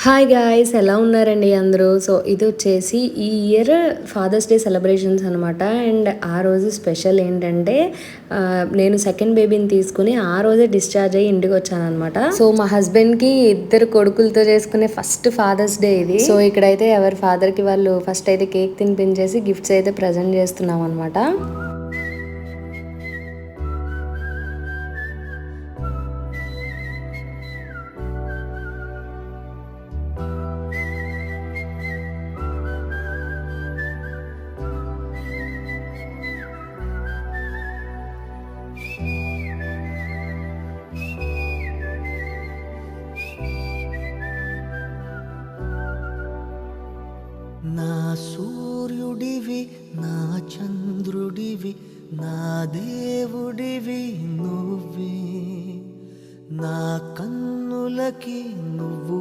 Hi guys, ఎలా ఉన్నారండి అందరూ? సో ఇది వచ్చేసి ఈ ఇయర్ ఫాదర్స్ డే సెలబ్రేషన్స్ అనమాట. అండ్ ఆ రోజు స్పెషల్ ఏంటంటే నేను సెకండ్ బేబీని తీసుకుని ఆ రోజే డిశ్చార్జ్ అయ్యి ఇంటికి వచ్చాను అనమాట. సో మా హస్బెండ్కి ఇద్దరు కొడుకులతో చేసుకునే ఫస్ట్ ఫాదర్స్ డే ఇది. సో ఇక్కడైతే ఎవరి ఫాదర్కి వాళ్ళు ఫస్ట్ అయితే కేక్ తినిపించేసి గిఫ్ట్స్ అయితే ప్రజెంట్ చేస్తున్నాం అనమాట. నా సూర్యుడివి, నా చంద్రుడివి, నా దేవుడివి నువ్వే, నా కన్నులకి నువ్వు